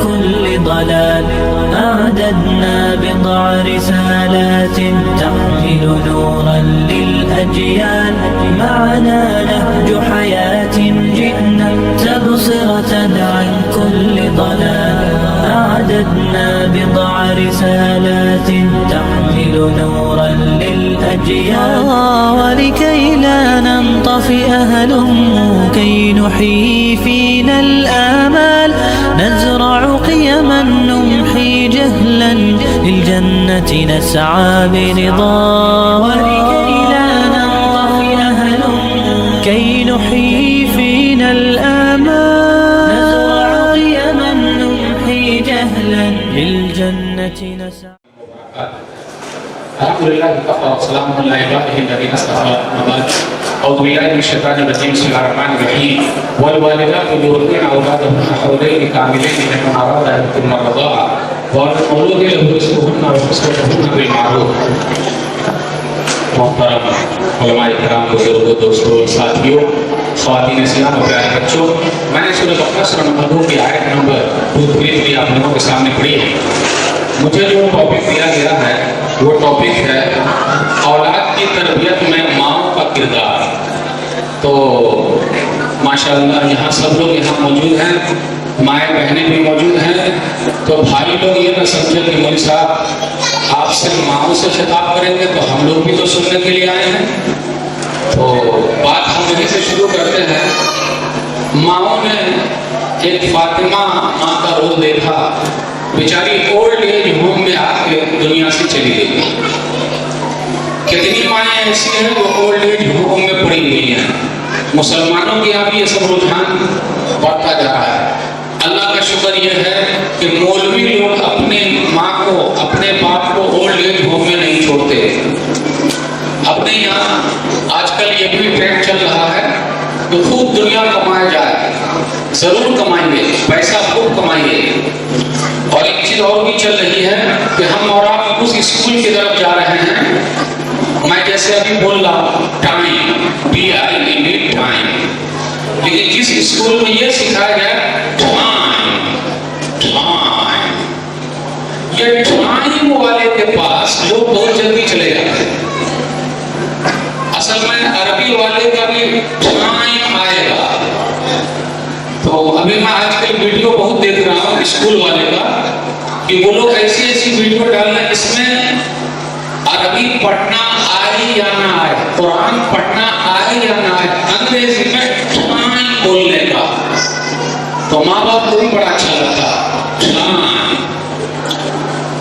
كل ضلال. أعددنا بضع رسالات تحمل نورا للأجيال. معنا نهج حياة جئنا تبصرة عن كل ضلال. أعددنا بضع رسالات تحمل نورا للأجيال. ولكي لا ننطفئ هلم كي نحيي فينا الآمال. نزرع قيما نمحي جهلا للجنة نسعى برضا. ولكي لا ننطفئ هلم كي نحيي فينا الآمال. نزرع قيما نمحي جهلا للجنة نسعى. الحمد لله وكفى وسلام على عباده الذين اصطفى. أعوذ بالله من الشيطان الرجيم. بسم الله الرحمن الرحيم. والوالدات يرضعن أولادهن حولين كاملين لمن أراد أن يتم الرضاعة والمولود له رزقهن وكسوتهن بالمعروف. محترم علماء کرام، بزرگوں، دوستوں، ساتھیوں، خواتین اسلام اور پیارے بچوں، میں نے سورۃ بقرہ سورہ نمبر 2 کی آیت نمبر 233 آپ لوگوں کے سامنے پڑھی ہے. مجھے جو ٹاپک دیا گیا ہے وہ ٹاپک ہے اولاد کی تربیت میں ماں کا کردار. تو ماشاءاللہ یہاں سب لوگ یہاں موجود ہیں، مائیں بہنیں بھی موجود ہیں. تو بھائی لوگ یہ نہ سمجھے کہ مولوی صاحب آپ صرف ماؤں سے خطاب کریں گے، تو ہم لوگ بھی تو سننے کے لیے آئے ہیں. تو بات ہم یہیں سے شروع کرتے ہیں. ماؤں نے ایک فاطمہ ماں کا رول دیکھا، بیچاری اولڈ ایج ہوم میں آ کے دنیا سے چلی گئی. کتنی مائیں ایسی ہیں جو اولڈ ایج ہوم میں پڑی ہوئی ہیں. مسلمانوں کے یہاں بھی یہ سب رجحان بڑھتا جا رہا ہے. اللہ کا شکر یہ ہے کہ مولوی لوگ اپنے ماں کو، اپنے باپ کو اولڈ ایج ہوم میں نہیں چھوڑتے. اپنے یہاں آج کل یہ بھی ٹرینڈ چل رہا ہے کہ خوب دنیا کمایا جائے. ضرور کمائیے، پیسہ خوب کمائیے. اور ایک چیز اور بھی چل رہی ہے کہ ہم اور آپ اس اسکول کی طرف جا رہے ہیں. میں جیسے ابھی بول رہا ہوں ٹائم، PIME ٹائم، لیکن جس اسکول میں یہ سکھایا گیا ٹائم، یہ ٹائم والے کے پاس لوگ بہت جلدی چلے جاتے ہیں. اصل میں عربی والے کا بھی ٹائم آئے گا. تو ابھی میں آج کل ویڈیو بہت دیکھ رہا ہوں اسکول والے کا کہ وہ لوگ ایسی ایسی ویڈیو ڈالنا اس میں عربی پڑھنا آئے یا نہ آئے، قرآن پڑھنا آئے یا نہ آئے، انگریزی میں ٹائم بولنے کا. تو ماں باپ کو بھی بڑا اچھا لگتا ٹائم.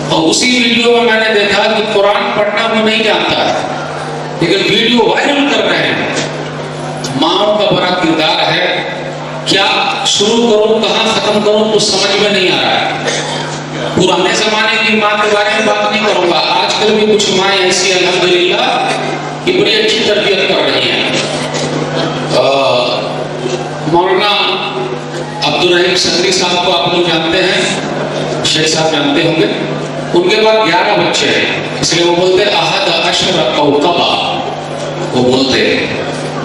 اور اسی ویڈیو میں نے دیکھا کہ قرآن پڑھنا وہ نہیں جانتا ہے لیکن ویڈیو وائرل کر رہے ہیں. ماں کا بڑا کردار ہے. کیا شروع کروں کہاں ختم کروں کچھ سمجھ میں نہیں آ رہا ہے. پرانے زمانے کی ماں کے بارے میں بات نہیں کروں گا. آج کل بھی کچھ مائیں ایسی الحمدللہ کہ بڑی اچھی تربیت کر رہی ہیں. مولانا عبدالرحیم صدری صاحب کو آپ لوگ جانتے ہیں، شیخ صاحب جانتے ہوں گے. ان کے بعد 11 بچے ہیں، اس لیے وہ بولتے احد عشر کوکبا. وہ بولتے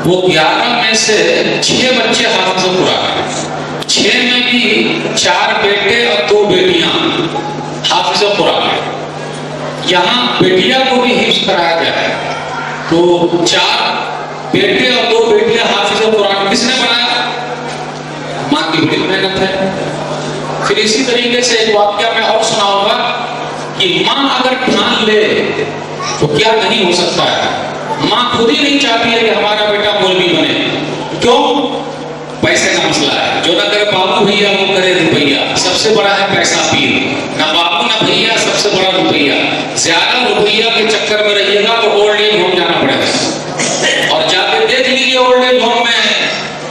وہ 11 میں سے 6 بچے حافظ قرآن ہیں. 6 میں بھی 4 بیٹے اور 2 بیٹیاں حافظ قرآن ہیں. یہاں بیٹیاں کو بھی حفظ کرایا گیا ہے. تو 4 بیٹے اور 2 بیٹیاں حافظ قرآن کس نے بنایا؟ ماں کی بڑی محنت ہے. پھر اسی طریقے سے ایک واقعہ میں اور سناؤں گا کہ ماں اگر ٹھان لے تو کیا نہیں ہو سکتا ہے. ماں خود ہی نہیں چاہتی ہے کہ ہمارا بیٹا مولوی بنے. کیوں؟ پیسے کا مسئلہ ہے. جو نہ کرے بابو بھیا وہ کرے روپیہ. سب سے بڑا ہے پیسہ پیر. نہ بابو نہ بھیا، سب سے بڑا روپیہ. زیادہ روپیہ کے چکر میں رہیے گا تو اولڈ ایج ہوم جانا پڑے گا. اور جا کے دیکھ لیجیے اولڈ ایج ہوم میں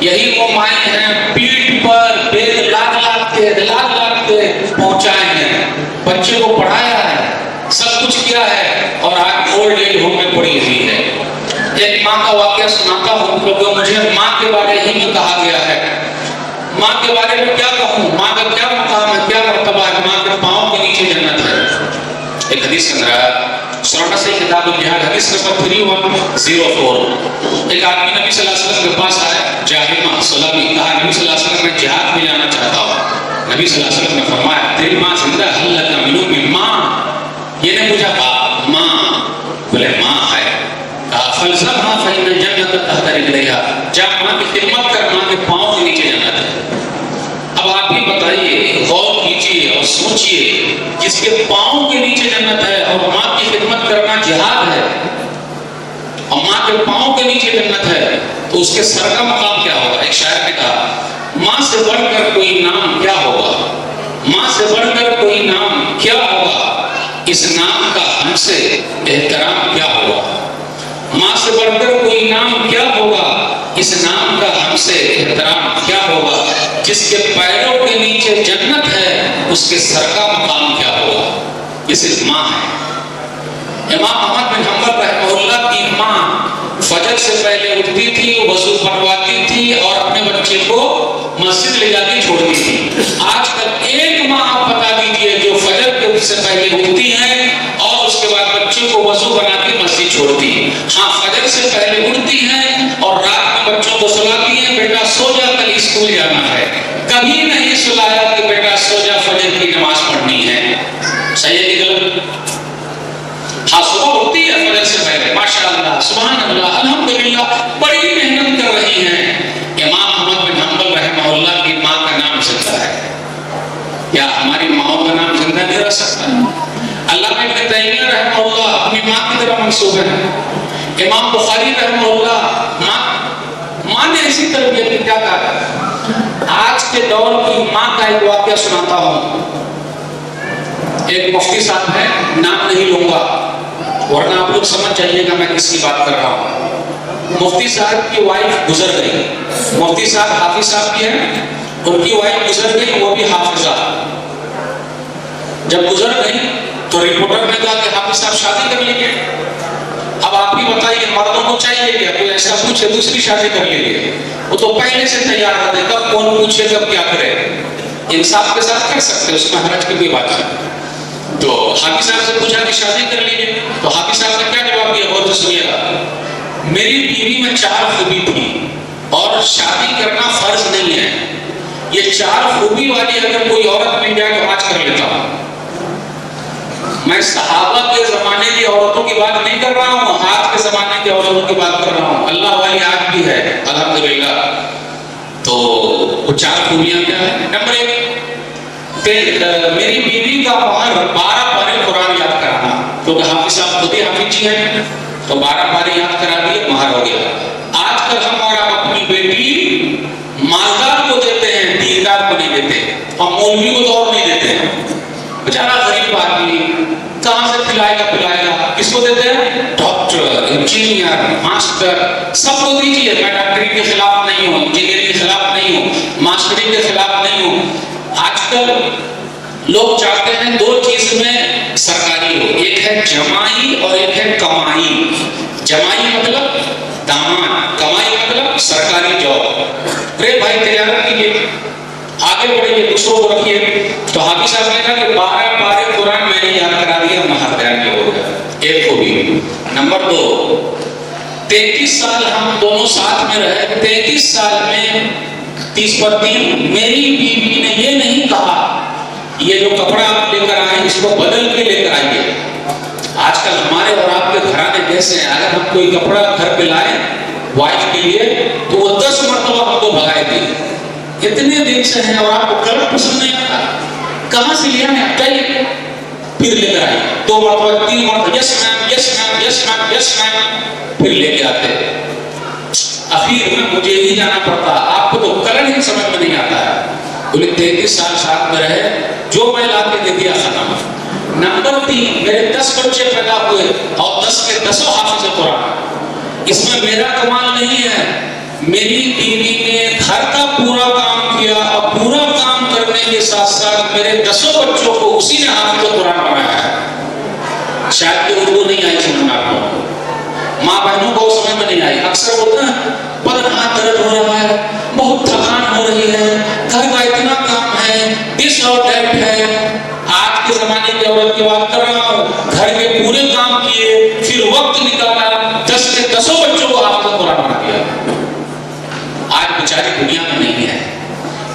یہی وہ مائیں ہیں پیٹھ پر بیگ لاکھ کے پہنچائے ہیں. بچے کو پڑھایا ہے، سب کچھ کیا ہے، اور آج اولڈ ایج ہوم میں پڑی ہوئی ہے. ایک ماں کا واقعہ سناتا ہوں کیونکہ مجھے ماں کے بارے ہی میں کہا گیا ہے. ماں کے بارے میں کیا کہوں؟ ماں کا کیا مقام ہے، کیا مرتبہ ہے؟ ماں کے پاؤں کے نیچے جنت ہے. ایک حدیث کے اندر سورہ سے کتاب الجہاد حدیث نمبر 3104. ایک آدمی نبی صلی اللہ علیہ وسلم کے پاس آیا، جاہمہ سلمی، کہا نبی صلی اللہ علیہ وسلم میں جہاد میں جانا چاہتا ہوں. نبی صلی اللہ علیہ وسلم نے فرمایا تیری ماں زندہ ہے، اللہ کا منو میں ماں، یہ نے پوچھا باپ ماں، بولے ماں ہے، کہا فلزمها فإن الجنة تحت رجليها، جا ماں کی خدمت کر، ماں کے پاؤں کے نیچے جنت ہے۔ اب آپ ہی بتائیے، غور کیجیے اور سوچیے، جس کے پاؤں کے نیچے جنت ہے اور ماں کی خدمت کرنا جہاد ہے اور ماں کے پاؤں کے نیچے جنت ہے، تو اس کے سر کا مقام کیا ہوگا؟ ایک شاعر نے کہا ماں سے بڑھ کر کوئی نام کیا ہوگا، ماں سے بڑھ کر کوئی نام کیا ہوگا، اس نام کا ہم سے احترام کیا ہوگا، ماں سے بڑھ کر کوئی نام کیا ہوگا، اس نام کا ہم سے احترام کیا ہوگا، جس کے پیروں کے نیچے جنت ہے اس کے سر کا مقام کیا ہوگا۔ یہ صرف ماں ہے۔ امام احمد بن حنبل رحمہ اللہ کی ماں فجر سے پہلے اٹھتی تھی، وضو فرماتی تھی اور اپنے بچے کو مسجد لے جاتی چھوڑتی تھی۔ آج کل ایک ماں آپ بتا دیجئے جو فجر سے پہلے اٹھتی ہیں اور اس کے بعد بچے کو وضو بنا کے مسجد چھوڑتی ہیں۔ ہاں فجر سے پہلے اٹھتی ہیں اور رات میں بچوں کو سلاتی ہیں، بیٹا سو جا کل اسکول جانا ہے، کبھی نہیں سلایا کہ بیٹا سو جا فجر کی نماز پڑھنی ہے۔ صحیح ہے کہ غلط؟ ہاں صبح اٹھتی ہے فجر سے پہلے، ماشاءاللہ سبحان اللہ الحمدللہ بڑی محنت کر رہی ہیں۔ امام احمد بن حنبل رحمہ اللہ کی ماں کا نام زندہ ہے، کیا ہماری ماؤں کا نام زندہ نہیں رہ سکتا؟ علامہ ابن تیمیہ رحمہ اللہ اپنی ماں کی طرح منسوب ہے۔ امام بخاری رحمہ اللہ ماں نے ایسی تربیت کی، کیا کہا؟ آج کے دور کی ماں کا ایک واقعہ سناتا ہوں۔ ایک مفتی صاحب ہے، نام نہیں لوں گا ورنہ آپ لوگ سمجھ جائیے گا میں کس کی بات کر رہا ہوں۔ مفتی صاحب کی وائف گزر گئی، مفتی صاحب حافظ صاحب کی ہیں، ان کی وائف گزر گئی، وہ بھی حافظہ۔ جب گزر گئی تو رپورٹر نے کہا کہ حافظ صاحب شادی کر لیجیے۔ اب آپ ہی بتائیے مردوں کو چاہیے کیا کوئی ایسا پوچھے دوسری شادی کر لیجیے؟ وہ تو پہلے سے تیار رہتے، کب کون پوچھے کب کیا کرے، انصاف کے ساتھ کر سکتے، اس میں حرج کی کوئی بات نہیں۔ تو حافظ صاحب سے پوچھا کہ شادی کر لیجیے، تو حافظ صاحب نے کیا جواب دیا؟ غور سے سنیے گا، میری بیوی میں 4 خوبی تھی اور شادی کرنا فرض نہیں ہے، یہ 4 خوبی والی اگر کوئی عورت مل جائے تو آج کر لیتا ہوں۔ میں صحابہ کے زمانے کی عورتوں کی بات نہیں کر رہا ہوں، آج کے زمانے کی عورتوں کی بات کر رہا ہوں، اللہ والی آج بھی ہے الحمدللہ۔ تو وہ 4 خوبیاں کیا ہیں؟ نمبر 1، میری بیوی کا مہر 12 پارے قرآن یاد کرانا، کیونکہ حافظ صاحب خود ہی حافظ جی ہیں، تو 12 پارے یاد کرا دیے، مہر ہو گیا۔ آج کل ہم اور آپ اپنی بیٹی مالدار کو دیتے ہیں، دیندار کو نہیں دیتے، ہم مولوی کو تو اور نہیں دیتے ہیں، بیچارہ غریب آدمی کہاں سے کھلائے گا پلائے گا، کس کو دیتے ہیں؟ ڈاکٹر، انجینئر، ماسٹر، سب کو دیجیے۔ میں ڈاکٹری کے خلاف نہیں ہوں، انجینئرنگ کے خلاف نہیں ہوں، ماسٹری کے خلاف نہیں ہوں۔ آج کل لوگ چاہتے ہیں 2 چیز میں سرکاری ہو، ایک ہے جمائی اور ایک ہے کمائی۔ جمائی مطلب داماد، کمائی مطلب سرکاری جاب۔ ارے بھائی تجارت کیجیے، آگے بڑھیے، دوسروں کو رکھیے۔ تو حافظ صاحب نے کہا کہ 12 پارے قرآن میں نے یاد کرا دیا، مہر تیار ہو گیا، ایک خوبی۔ نمبر 2، 33 سال ہم دونوں ساتھ میں رہے، 33 سال میں 30 پر 3 میری بیوی نے یہ نہیں کہا یہ جو کپڑا آپ لے کر آئے اس کو بدل کے لے کر آئیے۔ آج کل ہمارے اور آپ کے گھرانے کیسے ہیں، اگر ہم کوئی کپڑا گھر پہ لائیں وائف کے لیے تو وہ 10 مرتبہ ہم کو بھگائے گی، اتنے دن سے ہیں اور آپ کو کلر پسند نہیں آتا، کہاں سے لیا ہے کئی، پھر لے کر آئیے 2 مرتبہ 3 مرتبہ، یس میم یس میم یس میم یس میم، پھر لے کے آتے۔ اخیر میں مجھے ہی جانا پڑتا، آپ کو تو کلر ہی سمجھ میں نہیں آتا ہے۔ بولے 33 سال ساتھ میں رہے، جو میں لا کے دے دیا ختم۔ نمبر 3، میرے 10 بچے پیدا ہوئے اور 10 کے 10 حافظ قرآن۔ اس میں میرا کمال نہیں ہے، میری بیوی نے گھر کا پورا کام کیا اور پورا کام کرنے کے ساتھ ساتھ میرے 10 بچوں کو اسی نے حافظ قرآن بنایا ہے۔ شاید کہ اردو نہیں آئی سمجھ میں آپ کو، ماں بہنوں کو سمجھ میں نہیں آئی۔ اکثر بولتے ہیں بدن ہاتھ درد ہو رہا ہے، بہت تھکان ہو رہی ہے، گھر کا اتنا کام ہے، دس اور دیٹ ہے۔ آج کے زمانے کی عورت کی بات کر رہا ہوں، گھر کے پورے کام کیے، پھر وقت نکالا، 10 کے 10 بچوں کو حافظ قرآن بنا دیا۔ آج بیچاری دنیا میں نہیں ہے،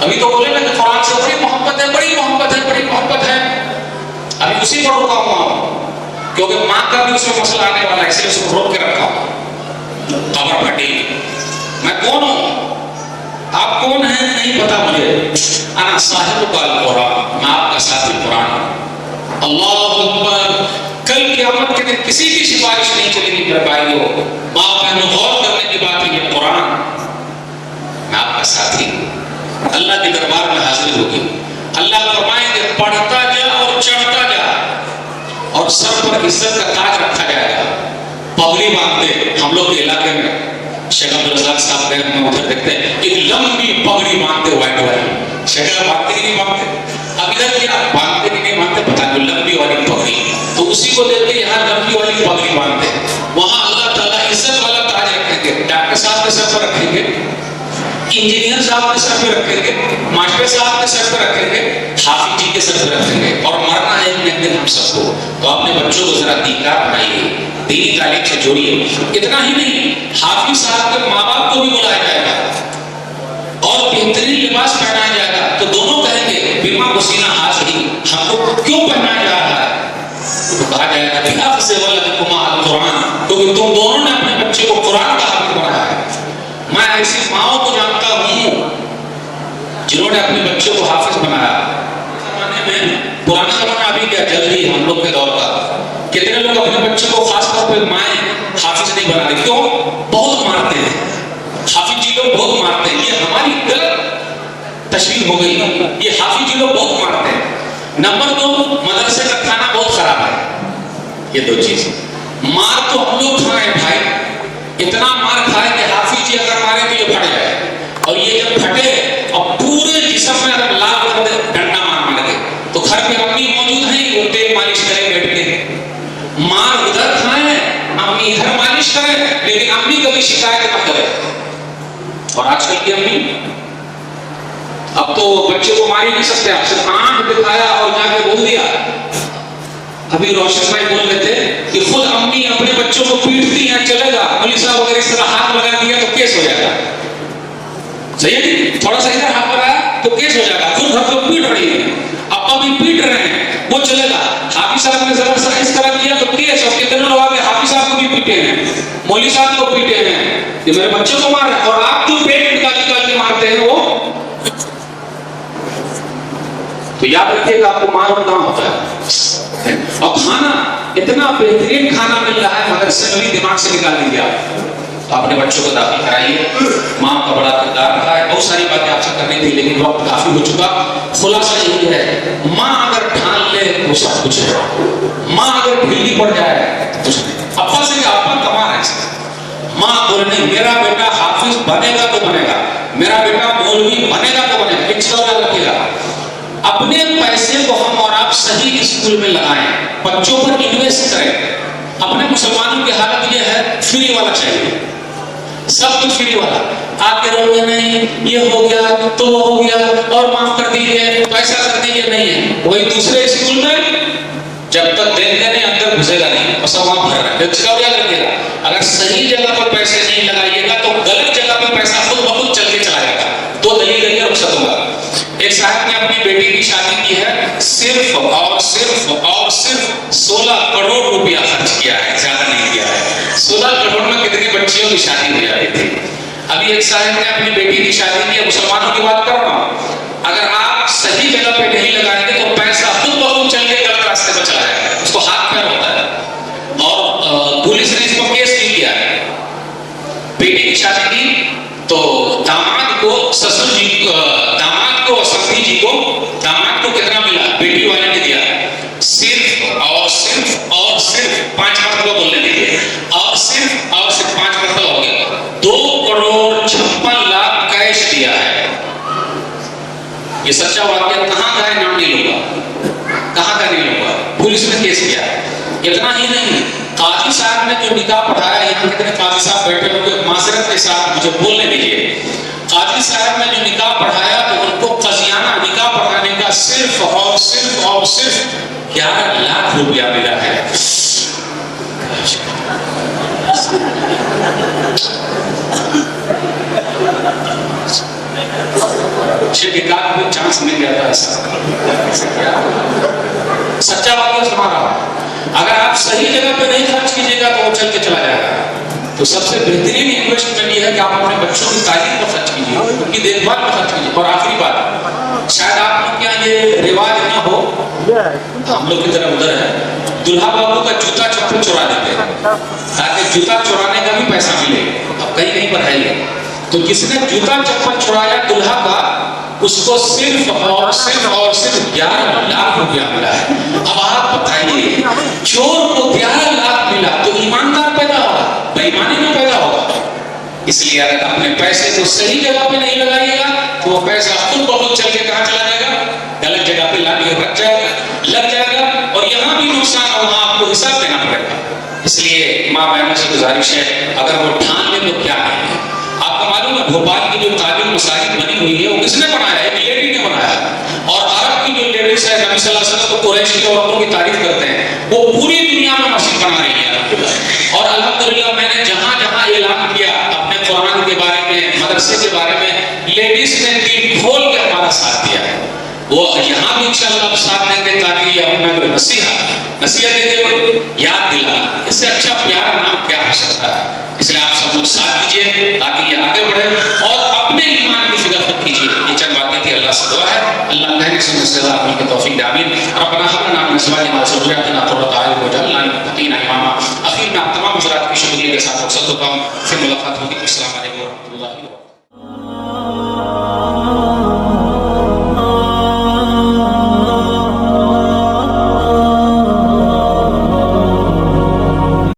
ابھی تو بولے نا کہ قرآن سے بڑی محبت ہے، بڑی محبت ہے، بڑی محبت ہے، ابھی اسی پر رکا ہوا ہوں، کیونکہ ماں کا بھی اس میں مسئلہ آنے والا ہے، اس لیے اس کو روک کے رکھا ہوں۔ خبر پھٹی، میں کون ہوں، آپ کون ہیں نہیں پتا مجھے، انا صاحب القرآن، میں آپ کا ساتھی قرآن ہوں۔ اللہ اکبر، کل قیامت کے دن کسی کی سفارش نہیں چلے گی میرے بھائیوں، ماں بہنوں غور کرنے کی بات ہے، یہ قرآن میں آپ کا ساتھی ہوں، اللہ کے دربار میں حاضر ہوگی، اللہ فرمائیں گے پڑھتا جا اور چڑھتا جا، اور سر پر عزت کا تاج رکھا جائے گا، پگڑی باندھتے ہم لوگ کے علاقے میں شیخ عبدالرزاق صاحب گئے، ہم ادھر دیکھتے ہیں ایک لمبی پگڑی باندھتے وائٹ والی، شیخ باندھتے کہ نہیں باندھتے، اب ادھر کیا باندھتے کہ نہیں باندھتے پتہ نہیں، لمبی والی پگڑی، تو اسی کو دیکھ کے یہاں لمبی والی پگڑی باندھتے، وہاں اللہ تعالیٰ عزت والا تاج رکھیں گے، ڈاکٹر صاحب کے سر پر رکھیں گے، انجینئر صاحب کے سر پہ رکھیں گے، ماسٹر صاحب کے سر پہ رکھیں گے، حافظ جی کے سر پہ رکھیں گے، اور مرنا ہے ایک دن ہم سب کو، تو اپنے بچوں کو ذرا دیندار بنائیے، دینی تعلیم سے جوڑیے۔ اتنا ہی نہیں، حافظ صاحب کے ماں باپ کو بھی بلایا جائے گا اور بہترین لباس پہنایا جائے گا، تو دونوں کہیں گے بیما گسینہ حاضری، ہم کو کیوں پہنایا جا رہا ہے، تو کہا جائے گا کہ حافظ ولدکما القرآن، کیونکہ تم دونوں نے اپنے بچے کو قرآن کا حافظ بنایا ہے۔ میں ایسی ماؤں کو جانتا ہوں جنہوں نے اپنے بچوں کو حافظ بنایا، زمانے میں پرانا زمانہ ابھی کیا جلدی ہم لوگ کے دور کا، کتنے لوگ اپنے بچوں کو خاص طور پہ مائیں حافظ نہیں بنا رہی، کیوں؟ بہت مارتے ہیں حافظ جی لوگ، بہت مارتے ہیں، یہ ہماری غلط تشریح ہو گئی، یہ حافظ جی لوگ بہت مارتے ہیں۔ نمبر دو، مدرسے کا کھانا بہت خراب ہے، یہ دو چیز، مار تو ہم لوگ کھائیں بھائی، اتنا مار کھائے کہ حافظ جی اگر مارے تو یہ پھٹ جائے، اور یہ جب پھٹے اور پورے جسم میں اگر لاگ کر ڈنڈا مار لگے تو گھر پہ امی موجود ہیں، وہ تیل مالش کرے بیٹھ کے، مار ادھر کھائیں امی ادھر مالش کرے، لیکن امی کبھی شکایت نہ کرے۔ اور آج کل کی امی اب تو بچے کو مار ہی نہیں سکتے، آپ صرف آنکھ دکھایا اور جا کے بول دیا۔ ابھی روشن بھائی بول رہے تھے کہ خود امی اپنے بچوں کو پیٹتی ہیں، چلے گا مولوی صاحب اگر اس طرح ہاتھ لگا دیا تو کیس ہو جائے گا، صحیح ہے، تھوڑا سا ادھر ہاتھ لگایا تو کیس ہو جائے گا، خود گھر کو پیٹ رہی ہے، ابا بھی پیٹ رہے ہیں، وہ چلے گا، حافظ صاحب نے ذرا سا اس طرح کیا تو کیس، اور کتنے لوگ آگے حافظ صاحب کو بھی پیٹے ہیں، مولوی صاحب کو پیٹے ہیں، کہ میرے بچوں کو مار رہے ہیں، اور آپ جو پیٹ نکال کے مارتے ہیں وہ، تو یاد رکھیے گا آپ کو مار کہاں ہوتا ہے۔ اور کھانا اتنا بہترین کھانا مل رہا ہے مگر سنوی دماغ سے نکال دیا، تو اپنے بچوں کو داخل کرائیے، ماں کا بڑا کردار رہا ہے، بہت ساری باتیں آپ سے کرنی تھی لیکن وقت کافی ہو چکا، خلاصہ یہی ہے، ماں اگر ٹھان لے تو سب کچھ ہے، ماں اگر ڈھیلی پڑ جائے تو کچھ نہیں، ابا سے کیا ابا کما رہے ہیں، ماں بولنے میرا بیٹا حافظ بنے گا تو بنے گا، میرا بیٹا مولوی بنے گا تو بنے گا، ایک چیز یاد رکھیے گا، اپنے پیسے کو ہم اور آپ صحیح اسکول میں لگائیں، بچوں پر انویسٹ کریں۔ اپنے مسلمانوں کی حالت یہ ہے فری والا چاہیے، سب کچھ فری والا، آپ کے روڈ میں نہیں یہ ہو گیا تو وہ ہو گیا اور معاف کر دیجیے پیسہ کر دیجیے، نہیں ہے وہی دوسرے اسکول میں جب تک دیں گے نہیں اندر گھسے گا نہیں، اور سب وہاں بھر رہا ہے۔ اس کا یاد رکھیے گا، اگر صحیح جگہ پر پیسے نہیں لگائیے گا تو غلط جگہ پر پیسہ خود بخود چل کے چلا جائے گا، تو دلیل دلیل رخصت ہوگا۔ ایک صاحب نے اپنی بیٹی کی شادی کی ہے، صرف اور صرف 16 کروڑ روپیہ خرچ کیا ہے، زیادہ نہیں کیا ہے۔ 16 کروڑ میں کتنی بچیوں کی شادی ہو جاتی تھی۔ ابھی ایک صاحب نے اپنی بیٹی کی شادی کی ہے، مسلمانوں کی بات کر رہا ہوں، اگر آپ صحیح جگہ پہ نہیں لگائیں گے تو پیسہ خود بخود چل کے غلط راستے پر چلا جائے گا، اس کو ہاتھ پیر ہوتا ہے، اور پولیس نے اس پر کیس بھی کیا ہے۔ بیٹی کی شادی کی تو داماد کو سسر جی داماد کو سختی جی کو داماد کو کتنا ملا، بیٹی والے نے دیا صرف اور صرف 5 مرتبہ بولنے دیجیے، اور صرف 5 مرتبہ ہو گیا 2 کروڑ 56 لاکھ کیش دیا ہے۔ یہ سچا واقعہ، کہاں کا ہے نام نہیں لوں گا، کہاں کا نہیں لوں گا، پولیس نے کیس کیا ہے۔ اتنا ہی نہیں، قاضی صاحب نے جو نکاح پڑھایا، یہاں کتنے قاضی صاحب بیٹھے ہوئے، معذرت کے ساتھ مجھے بولنے دیجیے، قاضی صاحب نے جو نکاح پڑھایا تو ان کو قاضیانہ نکاح پڑھانے کا صرف 11 لاکھ روپیہ ملا ہے۔ شیخ ایک آدھ بھی چانس مل جاتا ہے سچا واقعہ سنا رہا ہوں. اگر آپ صحیح جگہ پہ نہیں خرچ کیجیے گا تو وہ چل کے چلا جائے گا. تو سب سے بہترین انویسٹمنٹ یہ ہے کہ آپ اپنے بچوں کی تعلیم پر خرچ کیجیے, ان کی دیکھ بھال پر خرچ کیجیے. اور آخری بات, شاید آپ لوگ کے یہاں یہ رواج نہ ہو, ہم لوگ کی طرف ادھر ہے, دلہا بابو کا جوتا چپل چرا دیتے ہیں تاکہ جوتا چرانے کا بھی پیسہ ملے. اب کہیں کہیں پر ہے یہ, تو کسی نے جوتا چپل چرایا دلہا کا, اس کو صرف اور صرف 11 لاکھ روپیہ ملا ہے. اب آپ بتائیے, چور کو 11 لاکھ ملا تو ایماندار پیدا ہوگا, بے ایمانی میں پیدا ہوگا. اس لیے اگر اپنے پیسے کو صحیح جگہ پہ نہیں لگائیے گا تو وہ پیسہ خود بہت چل کے کہاں چلا جائے گا, غلط جگہ پہ لگ جائے گا, اور یہاں بھی نقصان اور وہاں آپ کو حساب دینا پڑے گا. اس لیے ماں بہنوں سے گزارش ہے, اگر وہ ٹھان لیں تو کیا ہے. آپ کو معلوم ہے بھوپال کی جو قابل مساجد بنی ہوئی ہے وہ کس نے بنایا ہے؟ ایک لیڈی نے بنایا. اور عرب کی جو لیڈیز ہے, نبی صلی اللہ علیہ وسلم کو قریش کی عورتوں کی تعریف کرتے ہیں, وہ پوری دنیا میں مسجد بنا رہی ہے. اور الحمدللہ میں نے جہاں جہاں اعلان کیا اپنے قرآن کے بارے میں, مدرسے کے بارے میں, لیڈیز نے دل کھول کے ہمارا ساتھ دیا ہے. وہ یہاں بھی انشاءاللہ ساتھ دیں گے تاکہ یہ اپنا جو نصیحت دے یاد دلا. اس سے اچھا پیارا نام کیا ہو سکتا ہے. اس لیے آپ سب لوگ ساتھ دیجیے تاکہ یہ آگے بڑھے, اور اپنے ایمان کی فکر خود کیجیے. یہ چند باتیں تھی, اللہ سے دعا ہے اللہ کہنے سے مستدار اپنے کی توفیق دے. آمین. ربنا هب لنا من ازواجنا وذرياتنا قرة اعين واجعلنا للمتقين اماما. اخیر میں آپ تمام حضرات کی شکریہ کے ساتھ رخصت ہوتا ہوں. پھر ملاقات ہوگی. السلام علیکم.